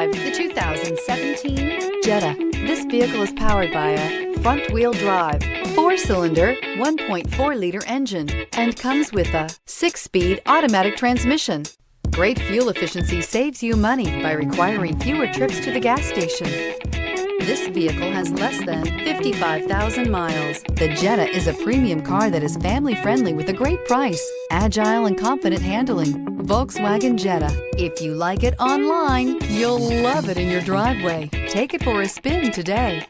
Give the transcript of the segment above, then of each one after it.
drive the 2017 Jetta. This vehicle is powered by a front-wheel drive, 4-cylinder, 1.4-liter engine, and comes with a 6-speed automatic transmission. Great fuel efficiency saves you money by requiring fewer trips to the gas station. This vehicle has less than 55,000 miles. The Jetta is a premium car that is family-friendly with a great price, agile and confident handling. Volkswagen Jetta. If you like it online, you'll love it in your driveway. Take it for a spin today.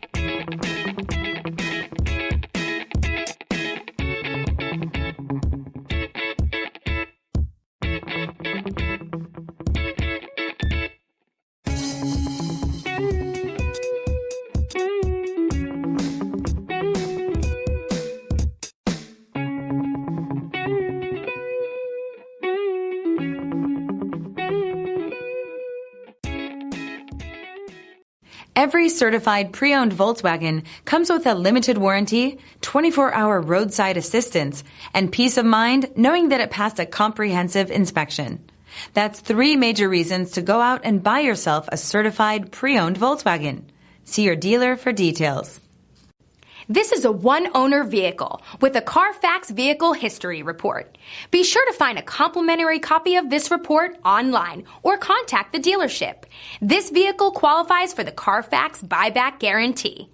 Every certified pre-owned Volkswagen comes with a limited warranty, 24-hour roadside assistance, and peace of mind knowing that it passed a comprehensive inspection. That's 3 major reasons to go out and buy yourself a certified pre-owned Volkswagen. See your dealer for details. This is a one-owner vehicle with a Carfax Vehicle History Report. Be sure to find a complimentary copy of this report online or contact the dealership. This vehicle qualifies for the Carfax Buyback Guarantee.